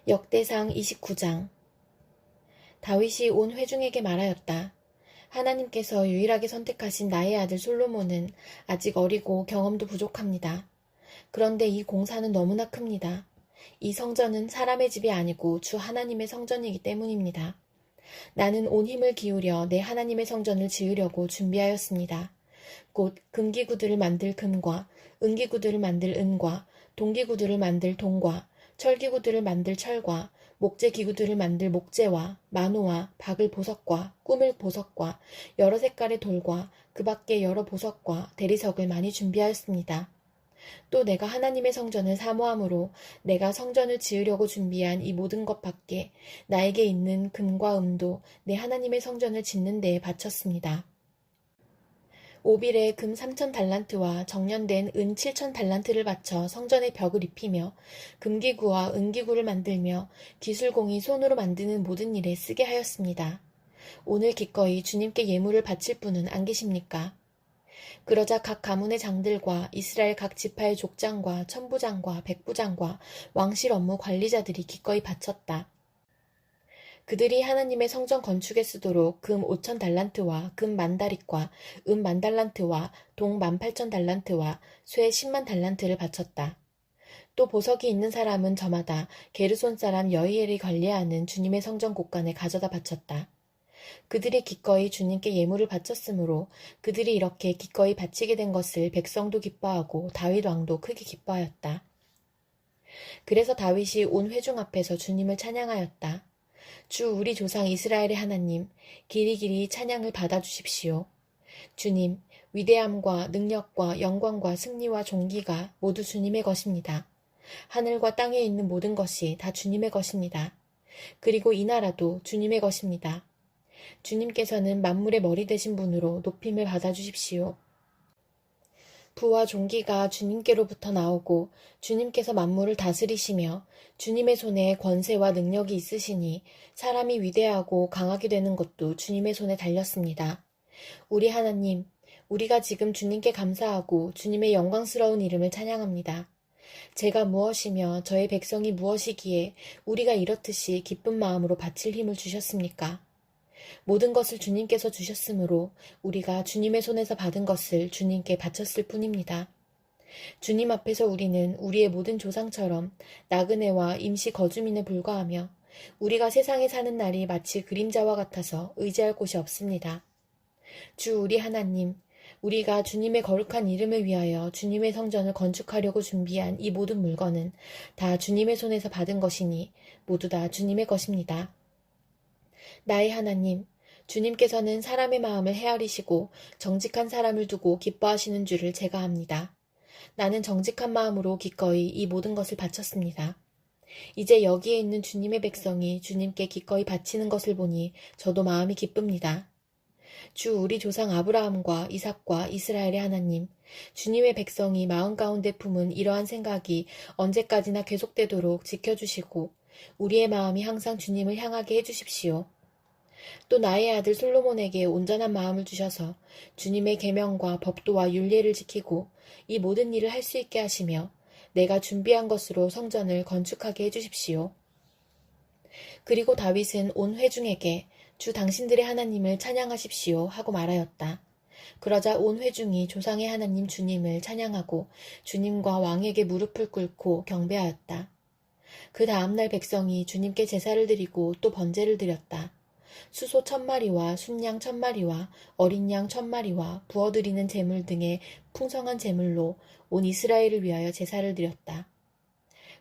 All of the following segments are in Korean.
역대상 29장. 다윗이 온 회중에게 말하였다. 하나님께서 유일하게 선택하신 나의 아들 솔로몬은 아직 어리고 경험도 부족합니다. 그런데 이 공사는 너무나 큽니다. 이 성전은 사람의 집이 아니고 주 하나님의 성전이기 때문입니다. 나는 온 힘을 기울여 내 하나님의 성전을 지으려고 준비하였습니다. 곧 금기구들을 만들 금과 은기구들을 만들 은과 동기구들을 만들 동과 철기구들을 만들 철과 목재기구들을 만들 목재와 만호와 박을 보석과 꾸밀 보석과 여러 색깔의 돌과 그 밖에 여러 보석과 대리석을 많이 준비하였습니다. 또 내가 하나님의 성전을 사모함으로 내가 성전을 지으려고 준비한 이 모든 것 밖에 나에게 있는 금과 은도 내 하나님의 성전을 짓는 데에 바쳤습니다. 오빌에 금 3,000달란트와 정련된 은 7,000달란트를 바쳐 성전의 벽을 입히며 금기구와 은기구를 만들며 기술공이 손으로 만드는 모든 일에 쓰게 하였습니다. 오늘 기꺼이 주님께 예물을 바칠 분은 안 계십니까? 그러자 각 가문의 장들과 이스라엘 각 지파의 족장과 천부장과 백부장과 왕실 업무 관리자들이 기꺼이 바쳤다. 그들이 하나님의 성전 건축에 쓰도록 금 5,000달란트와 금 10,000다릿과 은 10,000달란트와 동 18,000달란트와 쇠 100,000달란트를 바쳤다. 또 보석이 있는 사람은 저마다 게르손 사람 여이엘이 관리하는 주님의 성전 곳간에 가져다 바쳤다. 그들이 기꺼이 주님께 예물을 바쳤으므로 그들이 이렇게 기꺼이 바치게 된 것을 백성도 기뻐하고 다윗 왕도 크게 기뻐하였다. 그래서 다윗이 온 회중 앞에서 주님을 찬양하였다. 주 우리 조상 이스라엘의 하나님, 길이길이 찬양을 받아주십시오. 주님, 위대함과 능력과 영광과 승리와 존귀가 모두 주님의 것입니다. 하늘과 땅에 있는 모든 것이 다 주님의 것입니다. 그리고 이 나라도 주님의 것입니다. 주님께서는 만물의 머리 되신 분으로 높임을 받아주십시오. 부와 존귀가 주님께로부터 나오고 주님께서 만물을 다스리시며 주님의 손에 권세와 능력이 있으시니 사람이 위대하고 강하게 되는 것도 주님의 손에 달렸습니다. 우리 하나님, 우리가 지금 주님께 감사하고 주님의 영광스러운 이름을 찬양합니다. 제가 무엇이며 저의 백성이 무엇이기에 우리가 이렇듯이 기쁜 마음으로 바칠 힘을 주셨습니까? 모든 것을 주님께서 주셨으므로 우리가 주님의 손에서 받은 것을 주님께 바쳤을 뿐입니다. 주님 앞에서 우리는 우리의 모든 조상처럼 나그네와 임시 거주민에 불과하며 우리가 세상에 사는 날이 마치 그림자와 같아서 의지할 곳이 없습니다. 주 우리 하나님, 우리가 주님의 거룩한 이름을 위하여 주님의 성전을 건축하려고 준비한 이 모든 물건은 다 주님의 손에서 받은 것이니 모두 다 주님의 것입니다. 나의 하나님, 주님께서는 사람의 마음을 헤아리시고 정직한 사람을 두고 기뻐하시는 줄을 제가 압니다. 나는 정직한 마음으로 기꺼이 이 모든 것을 바쳤습니다. 이제 여기에 있는 주님의 백성이 주님께 기꺼이 바치는 것을 보니 저도 마음이 기쁩니다. 주 우리 조상 아브라함과 이삭과 이스라엘의 하나님, 주님의 백성이 마음 가운데 품은 이러한 생각이 언제까지나 계속되도록 지켜주시고 우리의 마음이 항상 주님을 향하게 해주십시오. 또 나의 아들 솔로몬에게 온전한 마음을 주셔서 주님의 계명과 법도와 율례를 지키고 이 모든 일을 할 수 있게 하시며 내가 준비한 것으로 성전을 건축하게 해주십시오. 그리고 다윗은 온 회중에게 주 당신들의 하나님을 찬양하십시오 하고 말하였다. 그러자 온 회중이 조상의 하나님 주님을 찬양하고 주님과 왕에게 무릎을 꿇고 경배하였다. 그 다음날 백성이 주님께 제사를 드리고 또 번제를 드렸다. 수소 1,000마리와 순양 1,000마리와 어린 양 1,000마리와 부어드리는 제물 등의 풍성한 제물로 온 이스라엘을 위하여 제사를 드렸다.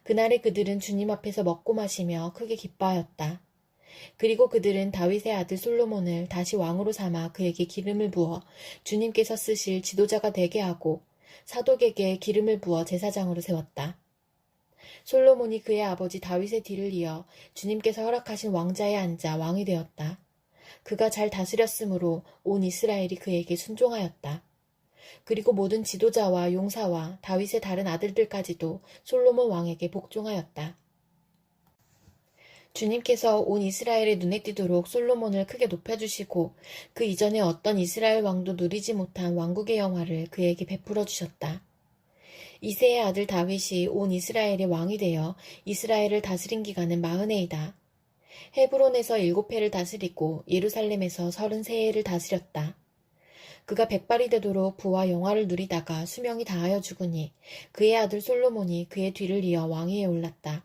그날에 그들은 주님 앞에서 먹고 마시며 크게 기뻐하였다. 그리고 그들은 다윗의 아들 솔로몬을 다시 왕으로 삼아 그에게 기름을 부어 주님께서 쓰실 지도자가 되게 하고 사독에게 기름을 부어 제사장으로 세웠다. 솔로몬이 그의 아버지 다윗의 뒤를 이어 주님께서 허락하신 왕자에 앉아 왕이 되었다. 그가 잘 다스렸으므로 온 이스라엘이 그에게 순종하였다. 그리고 모든 지도자와 용사와 다윗의 다른 아들들까지도 솔로몬 왕에게 복종하였다. 주님께서 온 이스라엘의 눈에 띄도록 솔로몬을 크게 높여주시고 그 이전에 어떤 이스라엘 왕도 누리지 못한 왕국의 영화를 그에게 베풀어 주셨다. 이새의 아들 다윗이 온 이스라엘의 왕이 되어 이스라엘을 다스린 기간은 40해이다. 헤브론에서 7해를 다스리고 예루살렘에서 33해를 다스렸다. 그가 백발이 되도록 부와 영화를 누리다가 수명이 다하여 죽으니 그의 아들 솔로몬이 그의 뒤를 이어 왕위에 올랐다.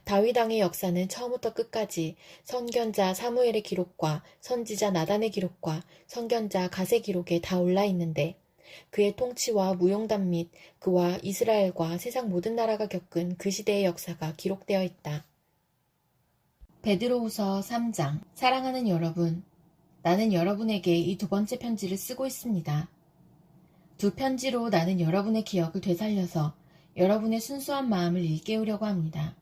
다윗 왕의 역사는 처음부터 끝까지 선견자 사무엘의 기록과 선지자 나단의 기록과 선견자 갓의 기록에 다 올라 있는데 그의 통치와 무용담 및 그와 이스라엘과 세상 모든 나라가 겪은 그 시대의 역사가 기록되어 있다. 베드로후서 3장. 사랑하는 여러분, 나는 여러분에게 이 두 번째 편지를 쓰고 있습니다. 두 편지로 나는 여러분의 기억을 되살려서 여러분의 순수한 마음을 일깨우려고 합니다.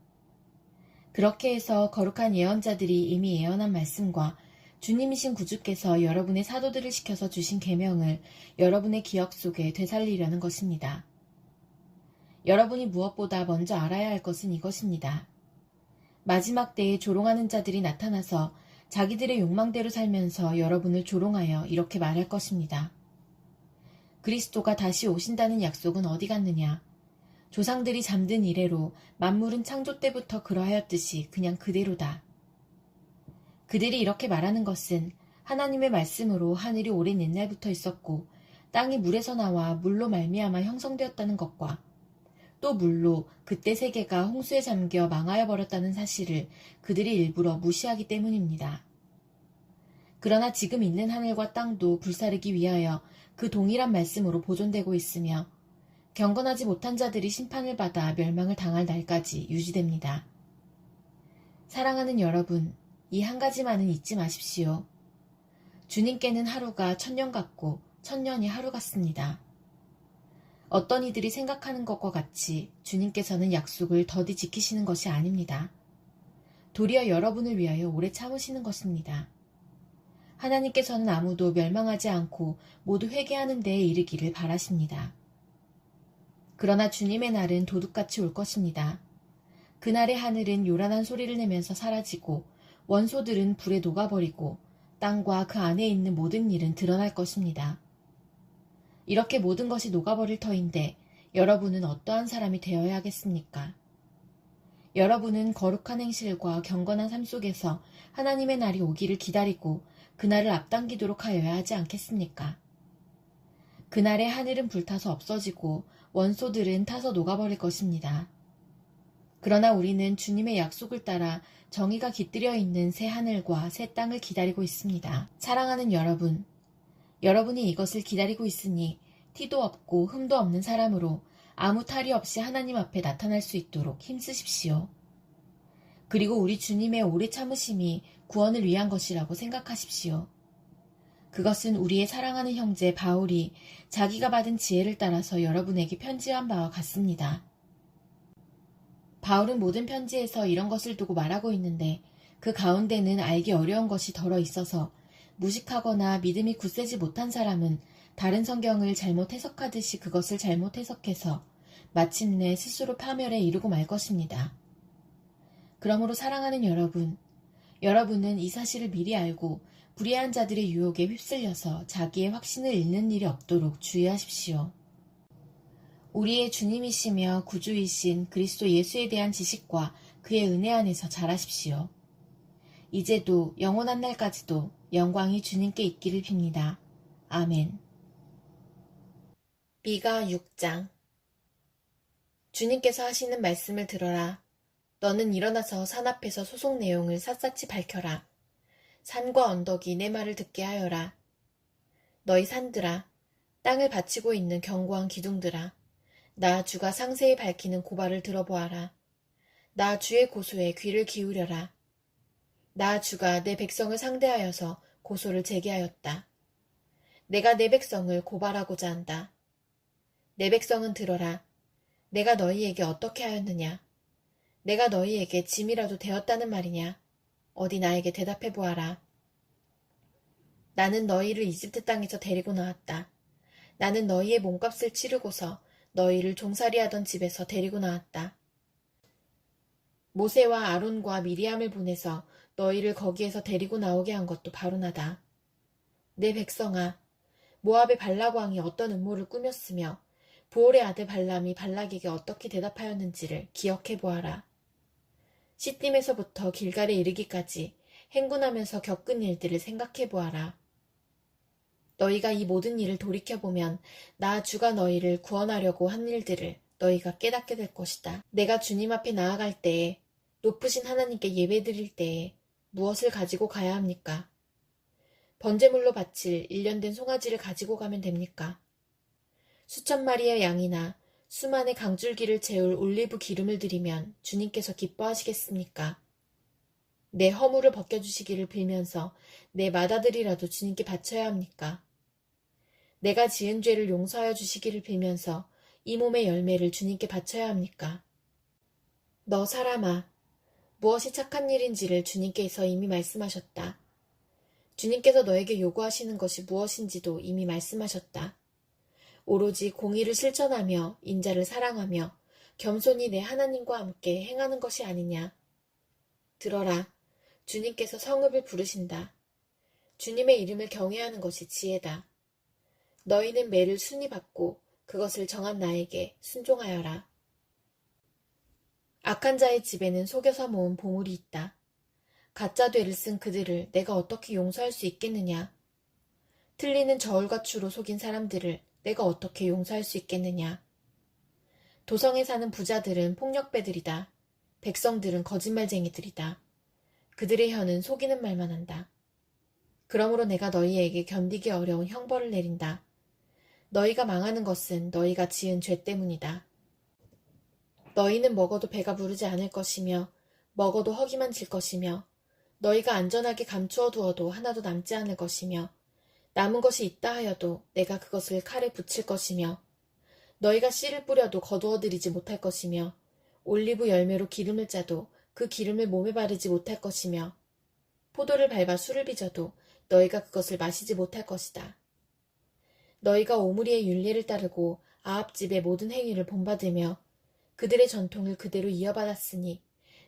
그렇게 해서 거룩한 예언자들이 이미 예언한 말씀과 주님이신 구주께서 여러분의 사도들을 시켜서 주신 계명을 여러분의 기억 속에 되살리려는 것입니다. 여러분이 무엇보다 먼저 알아야 할 것은 이것입니다. 마지막 때에 조롱하는 자들이 나타나서 자기들의 욕망대로 살면서 여러분을 조롱하여 이렇게 말할 것입니다. 그리스도가 다시 오신다는 약속은 어디 갔느냐? 조상들이 잠든 이래로 만물은 창조 때부터 그러하였듯이 그냥 그대로다. 그들이 이렇게 말하는 것은 하나님의 말씀으로 하늘이 오랜 옛날부터 있었고 땅이 물에서 나와 물로 말미암아 형성되었다는 것과 또 물로 그때 세계가 홍수에 잠겨 망하여 버렸다는 사실을 그들이 일부러 무시하기 때문입니다. 그러나 지금 있는 하늘과 땅도 불사르기 위하여 그 동일한 말씀으로 보존되고 있으며 경건하지 못한 자들이 심판을 받아 멸망을 당할 날까지 유지됩니다. 사랑하는 여러분, 이 한 가지만은 잊지 마십시오. 주님께는 하루가 1000년 같고 1000년이 하루 같습니다. 어떤 이들이 생각하는 것과 같이 주님께서는 약속을 더디 지키시는 것이 아닙니다. 도리어 여러분을 위하여 오래 참으시는 것입니다. 하나님께서는 아무도 멸망하지 않고 모두 회개하는 데에 이르기를 바라십니다. 그러나 주님의 날은 도둑같이 올 것입니다. 그날의 하늘은 요란한 소리를 내면서 사라지고 원소들은 불에 녹아버리고 땅과 그 안에 있는 모든 일은 드러날 것입니다. 이렇게 모든 것이 녹아버릴 터인데 여러분은 어떠한 사람이 되어야 하겠습니까? 여러분은 거룩한 행실과 경건한 삶 속에서 하나님의 날이 오기를 기다리고 그날을 앞당기도록 하여야 하지 않겠습니까? 그날의 하늘은 불타서 없어지고 원소들은 타서 녹아버릴 것입니다. 그러나 우리는 주님의 약속을 따라 정의가 깃들여 있는 새 하늘과 새 땅을 기다리고 있습니다. 사랑하는 여러분, 여러분이 이것을 기다리고 있으니 티도 없고 흠도 없는 사람으로 아무 탈이 없이 하나님 앞에 나타날 수 있도록 힘쓰십시오. 그리고 우리 주님의 오래 참으심이 구원을 위한 것이라고 생각하십시오. 그것은 우리의 사랑하는 형제 바울이 자기가 받은 지혜를 따라서 여러분에게 편지한 바와 같습니다. 바울은 모든 편지에서 이런 것을 두고 말하고 있는데 그 가운데는 알기 어려운 것이 덜어 있어서 무식하거나 믿음이 굳세지 못한 사람은 다른 성경을 잘못 해석하듯이 그것을 잘못 해석해서 마침내 스스로 파멸에 이르고 말 것입니다. 그러므로 사랑하는 여러분, 여러분은 이 사실을 미리 알고 불의한 자들의 유혹에 휩쓸려서 자기의 확신을 잃는 일이 없도록 주의하십시오. 우리의 주님이시며 구주이신 그리스도 예수에 대한 지식과 그의 은혜 안에서 자라십시오. 이제도 영원한 날까지도 영광이 주님께 있기를 빕니다. 아멘. 미가 6장. 주님께서 하시는 말씀을 들어라. 너는 일어나서 산 앞에서 소속 내용을 샅샅이 밝혀라. 산과 언덕이 내 말을 듣게 하여라. 너희 산들아, 땅을 받치고 있는 견고한 기둥들아, 나 주가 상세히 밝히는 고발을 들어보아라. 나 주의 고소에 귀를 기울여라. 나 주가 내 백성을 상대하여서 고소를 제기하였다. 내가 내 백성을 고발하고자 한다. 내 백성은 들어라. 내가 너희에게 어떻게 하였느냐? 내가 너희에게 짐이라도 되었다는 말이냐? 어디 나에게 대답해 보아라. 나는 너희를 이집트 땅에서 데리고 나왔다. 나는 너희의 몸값을 치르고서 너희를 종살이하던 집에서 데리고 나왔다. 모세와 아론과 미리암을 보내서 너희를 거기에서 데리고 나오게 한 것도 바로 나다. 내 백성아, 모압의 발락 왕이 어떤 음모를 꾸몄으며 부올의 아들 발람이 발락에게 어떻게 대답하였는지를 기억해 보아라. 시딤에서부터 길갈에 이르기까지 행군하면서 겪은 일들을 생각해 보아라. 너희가 이 모든 일을 돌이켜보면 나 주가 너희를 구원하려고 한 일들을 너희가 깨닫게 될 것이다. 내가 주님 앞에 나아갈 때에, 높으신 하나님께 예배드릴 때에 무엇을 가지고 가야 합니까? 번제물로 바칠 1년 된 송아지를 가지고 가면 됩니까? 수천 마리의 양이나 수만의 강줄기를 채울 올리브 기름을 드리면 주님께서 기뻐하시겠습니까? 내 허물을 벗겨주시기를 빌면서 내 맏아들이라도 주님께 바쳐야 합니까? 내가 지은 죄를 용서하여 주시기를 빌면서 이 몸의 열매를 주님께 바쳐야 합니까? 너 사람아, 무엇이 착한 일인지를 주님께서 이미 말씀하셨다. 주님께서 너에게 요구하시는 것이 무엇인지도 이미 말씀하셨다. 오로지 공의를 실천하며 인자를 사랑하며 겸손히 내 하나님과 함께 행하는 것이 아니냐. 들어라, 주님께서 성읍을 부르신다. 주님의 이름을 경외하는 것이 지혜다. 너희는 매를 순히 받고 그것을 정한 나에게 순종하여라. 악한 자의 집에는 속여서 모은 보물이 있다. 가짜 되를 쓴 그들을 내가 어떻게 용서할 수 있겠느냐? 틀리는 저울과추로 속인 사람들을 내가 어떻게 용서할 수 있겠느냐? 도성에 사는 부자들은 폭력배들이다. 백성들은 거짓말쟁이들이다. 그들의 혀는 속이는 말만 한다. 그러므로 내가 너희에게 견디기 어려운 형벌을 내린다. 너희가 망하는 것은 너희가 지은 죄 때문이다. 너희는 먹어도 배가 부르지 않을 것이며 먹어도 허기만 질 것이며 너희가 안전하게 감추어 두어도 하나도 남지 않을 것이며 남은 것이 있다 하여도 내가 그것을 칼에 붙일 것이며 너희가 씨를 뿌려도 거두어들이지 못할 것이며 올리브 열매로 기름을 짜도 그 기름을 몸에 바르지 못할 것이며 포도를 밟아 술을 빚어도 너희가 그것을 마시지 못할 것이다. 너희가 오므리의 율례를 따르고 아합 집의 모든 행위를 본받으며 그들의 전통을 그대로 이어받았으니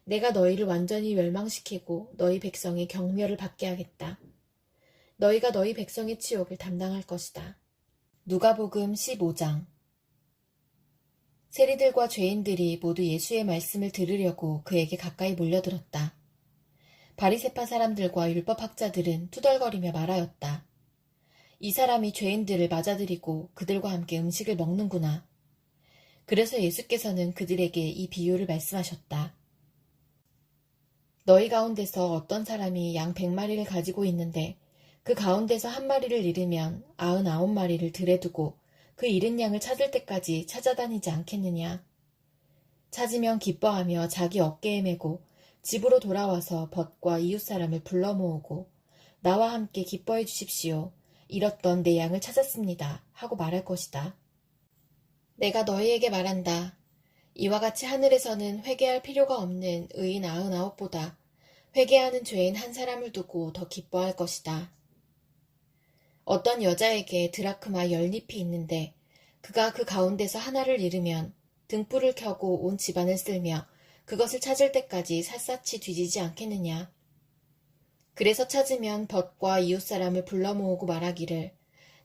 내가 너희를 완전히 멸망시키고 너희 백성의 경멸을 받게 하겠다. 너희가 너희 백성의 치욕을 담당할 것이다. 누가복음 15장. 세리들과 죄인들이 모두 예수의 말씀을 들으려고 그에게 가까이 몰려들었다. 바리새파 사람들과 율법학자들은 투덜거리며 말하였다. 이 사람이 죄인들을 맞아들이고 그들과 함께 음식을 먹는구나. 그래서 예수께서는 그들에게 이 비유를 말씀하셨다. 너희 가운데서 어떤 사람이 양 100마리를 가지고 있는데 그 가운데서 한 마리를 잃으면 99마리를 들에 두고 그 잃은 양을 찾을 때까지 찾아다니지 않겠느냐. 찾으면 기뻐하며 자기 어깨에 메고 집으로 돌아와서 벗과 이웃 사람을 불러 모으고 나와 함께 기뻐해 주십시오. 잃었던 내 양을 찾았습니다. 하고 말할 것이다. 내가 너희에게 말한다. 이와 같이 하늘에서는 회개할 필요가 없는 의인 99보다 회개하는 죄인 한 사람을 두고 더 기뻐할 것이다. 어떤 여자에게 드라크마 10잎이 있는데 그가 그 가운데서 하나를 잃으면 등불을 켜고 온 집안을 쓸며 그것을 찾을 때까지 샅샅이 뒤지지 않겠느냐. 그래서 찾으면 벗과 이웃 사람을 불러 모으고 말하기를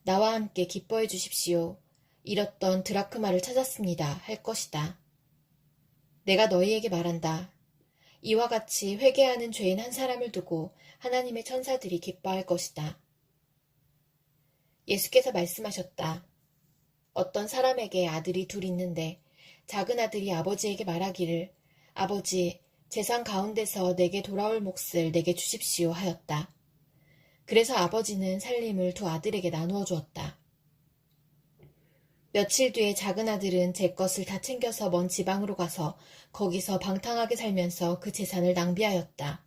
나와 함께 기뻐해 주십시오. 잃었던 드라크마를 찾았습니다. 할 것이다. 내가 너희에게 말한다. 이와 같이 회개하는 죄인 한 사람을 두고 하나님의 천사들이 기뻐할 것이다. 예수께서 말씀하셨다. 어떤 사람에게 아들이 둘 있는데 작은 아들이 아버지에게 말하기를 아버지, 재산 가운데서 내게 돌아올 몫을 내게 주십시오 하였다. 그래서 아버지는 살림을 두 아들에게 나누어 주었다. 며칠 뒤에 작은 아들은 제 것을 다 챙겨서 먼 지방으로 가서 거기서 방탕하게 살면서 그 재산을 낭비하였다.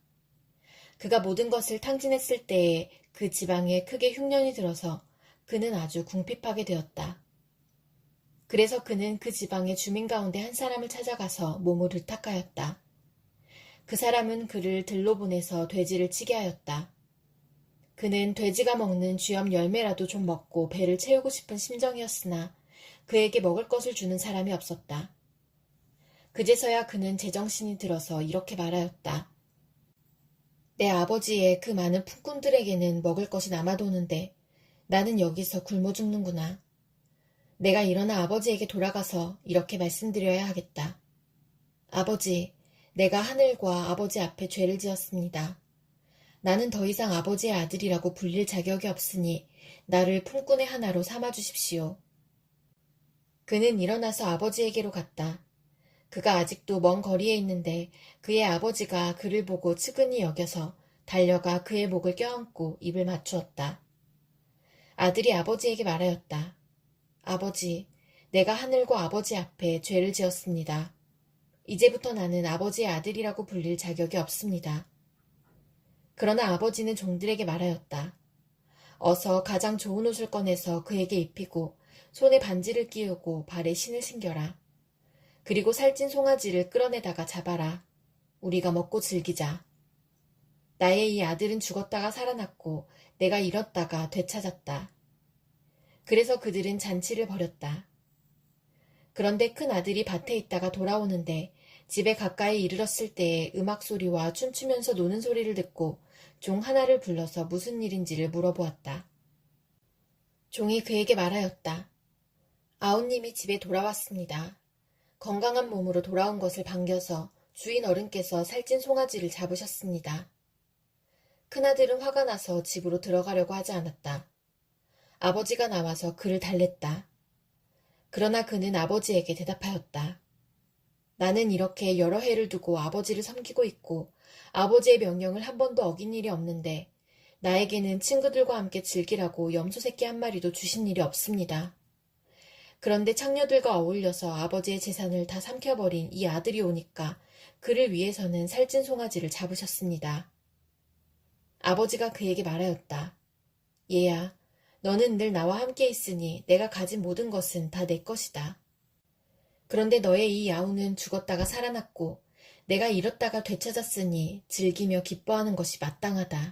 그가 모든 것을 탕진했을 때에 그 지방에 크게 흉년이 들어서 그는 아주 궁핍하게 되었다. 그래서 그는 그 지방의 주민 가운데 한 사람을 찾아가서 몸을 의탁하였다. 그 사람은 그를 들로 보내서 돼지를 치게 하였다. 그는 돼지가 먹는 쥐염 열매라도 좀 먹고 배를 채우고 싶은 심정이었으나 그에게 먹을 것을 주는 사람이 없었다. 그제서야 그는 제정신이 들어서 이렇게 말하였다. 내 아버지의 그 많은 품꾼들에게는 먹을 것이 남아도는데 나는 여기서 굶어 죽는구나. 내가 일어나 아버지에게 돌아가서 이렇게 말씀드려야 하겠다. 아버지, 내가 하늘과 아버지 앞에 죄를 지었습니다. 나는 더 이상 아버지의 아들이라고 불릴 자격이 없으니 나를 품꾼의 하나로 삼아 주십시오. 그는 일어나서 아버지에게로 갔다. 그가 아직도 먼 거리에 있는데 그의 아버지가 그를 보고 측은히 여겨서 달려가 그의 목을 껴안고 입을 맞추었다. 아들이 아버지에게 말하였다. 아버지, 내가 하늘과 아버지 앞에 죄를 지었습니다. 이제부터 나는 아버지의 아들이라고 불릴 자격이 없습니다. 그러나 아버지는 종들에게 말하였다. 어서 가장 좋은 옷을 꺼내서 그에게 입히고 손에 반지를 끼우고 발에 신을 신겨라. 그리고 살찐 송아지를 끌어내다가 잡아라. 우리가 먹고 즐기자. 나의 이 아들은 죽었다가 살아났고 내가 잃었다가 되찾았다. 그래서 그들은 잔치를 벌였다. 그런데 큰 아들이 밭에 있다가 돌아오는데 집에 가까이 이르렀을 때에 음악 소리와 춤추면서 노는 소리를 듣고 종 하나를 불러서 무슨 일인지를 물어보았다. 종이 그에게 말하였다. 아우님이 집에 돌아왔습니다. 건강한 몸으로 돌아온 것을 반겨서 주인 어른께서 살찐 송아지를 잡으셨습니다. 큰아들은 화가 나서 집으로 들어가려고 하지 않았다. 아버지가 나와서 그를 달랬다. 그러나 그는 아버지에게 대답하였다. 나는 이렇게 여러 해를 두고 아버지를 섬기고 있고 아버지의 명령을 한 번도 어긴 일이 없는데 나에게는 친구들과 함께 즐기라고 염소 새끼 한 마리도 주신 일이 없습니다. 그런데 창녀들과 어울려서 아버지의 재산을 다 삼켜버린 이 아들이 오니까 그를 위해서는 살찐 송아지를 잡으셨습니다. 아버지가 그에게 말하였다. 얘야, 너는 늘 나와 함께 있으니 내가 가진 모든 것은 다 내 것이다. 그런데 너의 이 야우는 죽었다가 살아났고 내가 잃었다가 되찾았으니 즐기며 기뻐하는 것이 마땅하다.